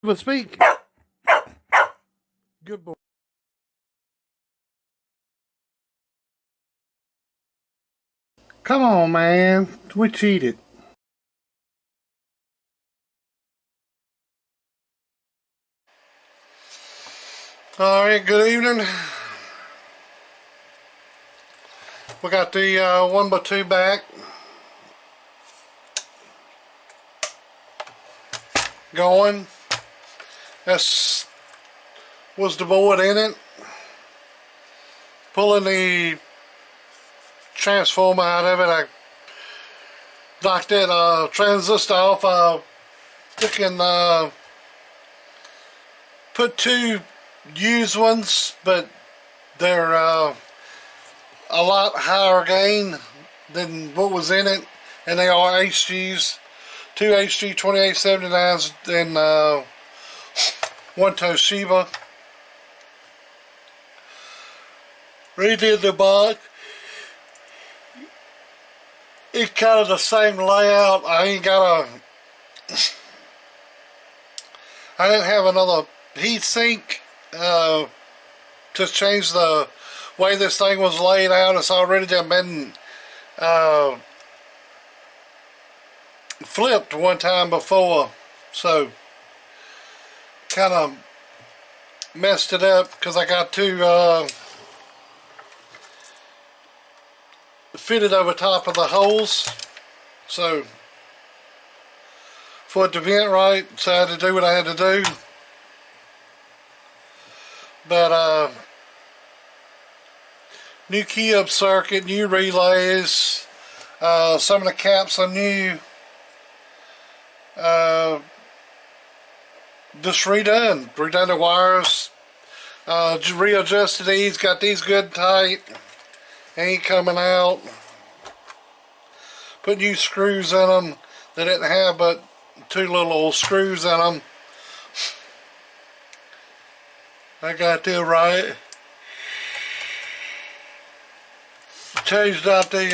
But speak. Good boy. Come on, man. We cheated. Alright, good evening. We got the 1x2 back going. This was the board in it. Pulling the transformer out of it, I knocked that transistor off. You can put two used ones, but they're a lot higher gain than what was in it, and they are HGs, two HG 2879s and one Toshiba. Redid the box. It's kind of the same layout. I didn't have another heat sink to change the way this thing was laid out. It's already been flipped one time before, so kind of messed it up because I got to fitted over top of the holes, so for it to vent right, so I had to do what I had to do. But new key up circuit, new relays, some of the caps are new, just redone the wires, just readjusted these, got these good and tight. Ain't coming out. Put new screws in them. They didn't have but two little old screws in them. I got that right. Changed out the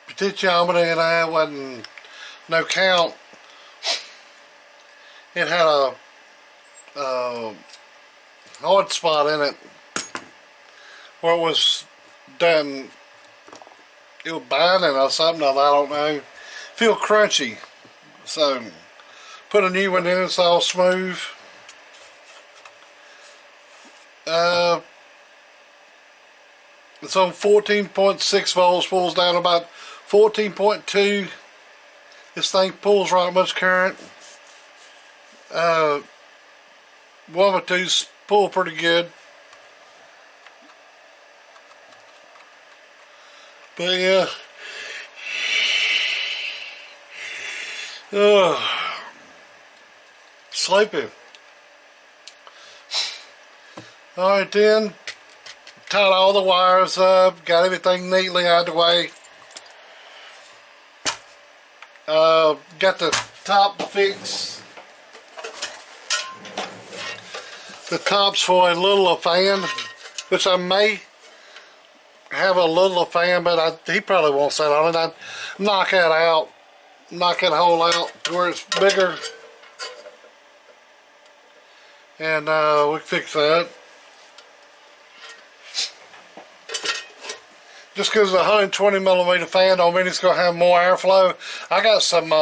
potentiometer, and I wasn't no count. It had a hard spot in it where it was done, it was binding or something, I don't know. Feel crunchy, so put a new one in. It's all smooth. It's on 14.6 volts, pulls down about 14.2. This thing pulls right much current. One or two's pull pretty good, but yeah, sleeping. Alright then, tied all the wires up, got everything neatly out of the way. Got the top to fix. The tops for a little fan, which I may have a little fan, but he probably won't sit on it. I'd knock that out, knock that hole out to where it's bigger, and we can fix that. Just because it's a 120mm fan don't mean it's going to have more airflow. I got some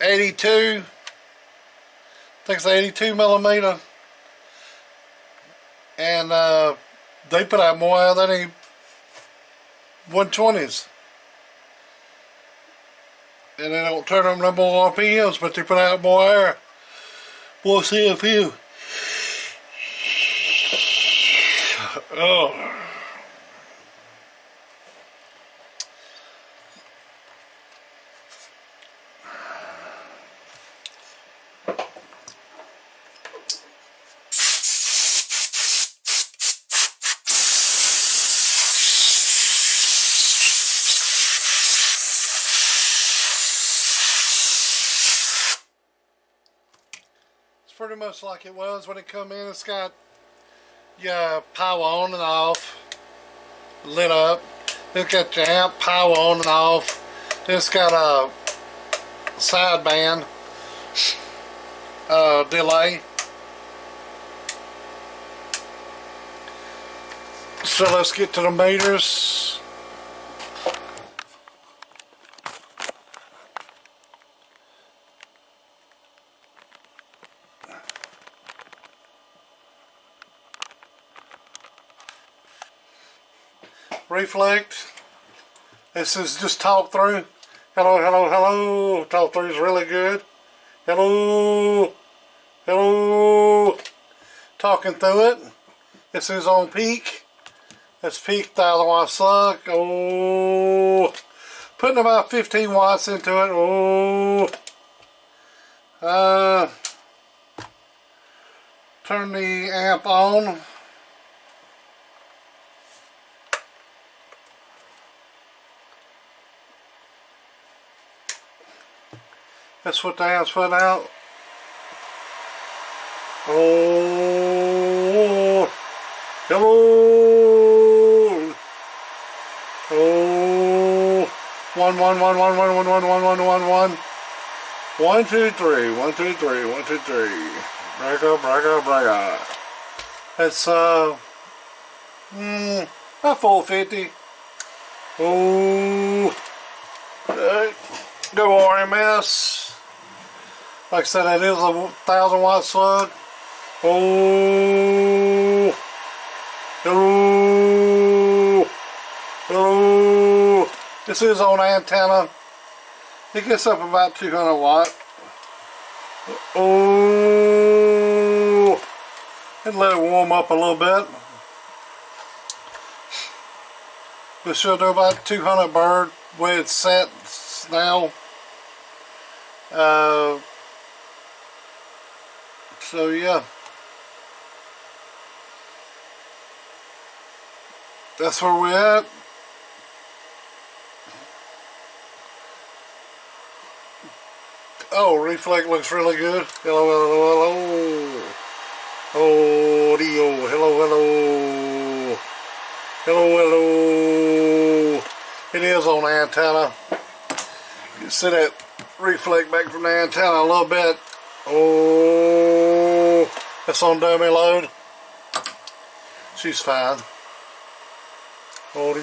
82, I think it's 82mm. And they put out more air than the 120s. And they don't turn up no more RPMs, but they put out more air. More CFU. Oh. Pretty much like it was when it come in. It's got your power on and off, lit up. It's got your amp power on and off. It's got a sideband delay. So let's get to the meters. Reflect. This is just talk through. Hello, hello, hello. Talk through is really good. Hello, hello. Talking through it. This is on peak. That's peak 1000 watt slug. Oh, putting about 15 watts into it. Oh, turn the amp on. That's what the amp's putting out. Oh, hello. Oh, 1 1 1 1 1 1 1 1 1 1 1 1 2 3 1 2 3 1 2 3. Bragga, bragga, bragga. That's about 450. Oh, go RMS. Like I said, that is a 1000 watt slug. Oh, hello, hello. This is on antenna. It gets up about 200 watt. Oh, and let it warm up a little bit. This should do about 200 bird where it's set now. So yeah, that's where we're at. Oh, reflect looks really good. Hello, hello, hello. Oh, Dio. Hello, hello. Hello, hello. It is on the antenna. You can see that reflect back from the antenna a little bit. Oh, that's on dummy load. She's fine. Oh,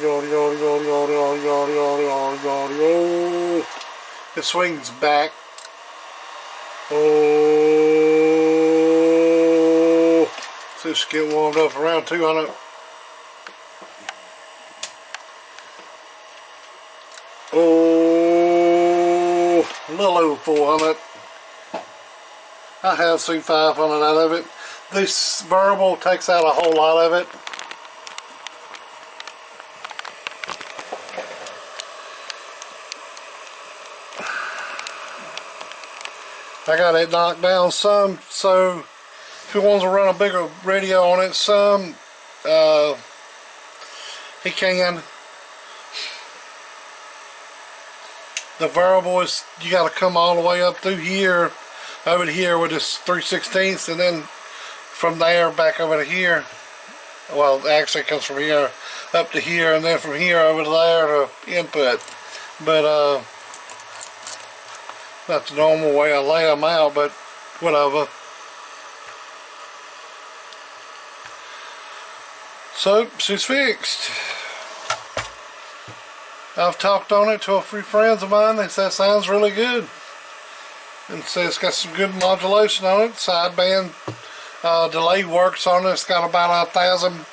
it swings back. Oh, so she get warmed up around 200. Oh, a little over 400. I have seen 500 out of it. This variable takes out a whole lot of it. I got it knocked down some, so if he wants to run a bigger radio on it some, he can. The variable is, you got to come all the way up through here, over to here with this 3/16, and then from there back over to here. Well, actually it comes from here up to here, and then from here over to there to input. But not the normal way I lay them out, but whatever. So she's fixed. I've talked on it to a few friends of mine. They said it sounds really good, and say it's got some good modulation on it. Sideband delay works on it. It's got about 1,000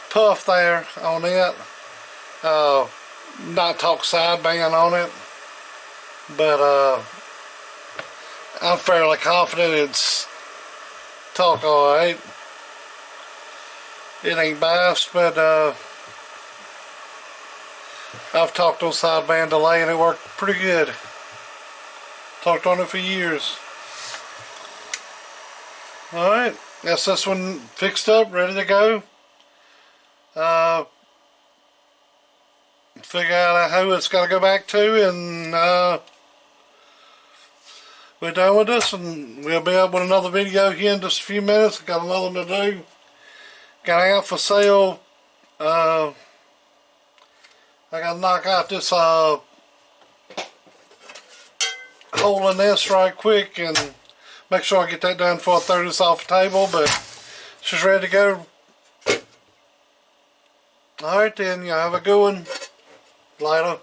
puff there on it. Not talk sideband on it, but I'm fairly confident it's talk alright. It ain't biased, but I've talked on sideband delay and it worked pretty good. Talked on it for years. Alright, that's this one fixed up, ready to go. Figure out who it's got to go back to, and we're done with this, and we'll be up with another video here in just a few minutes. Got another one to do. Got an amp for sale. I got to knock out this hole in this right quick and make sure I get that done before I throw this off the table, but she's ready to go. Alright then, you have a good one. Later.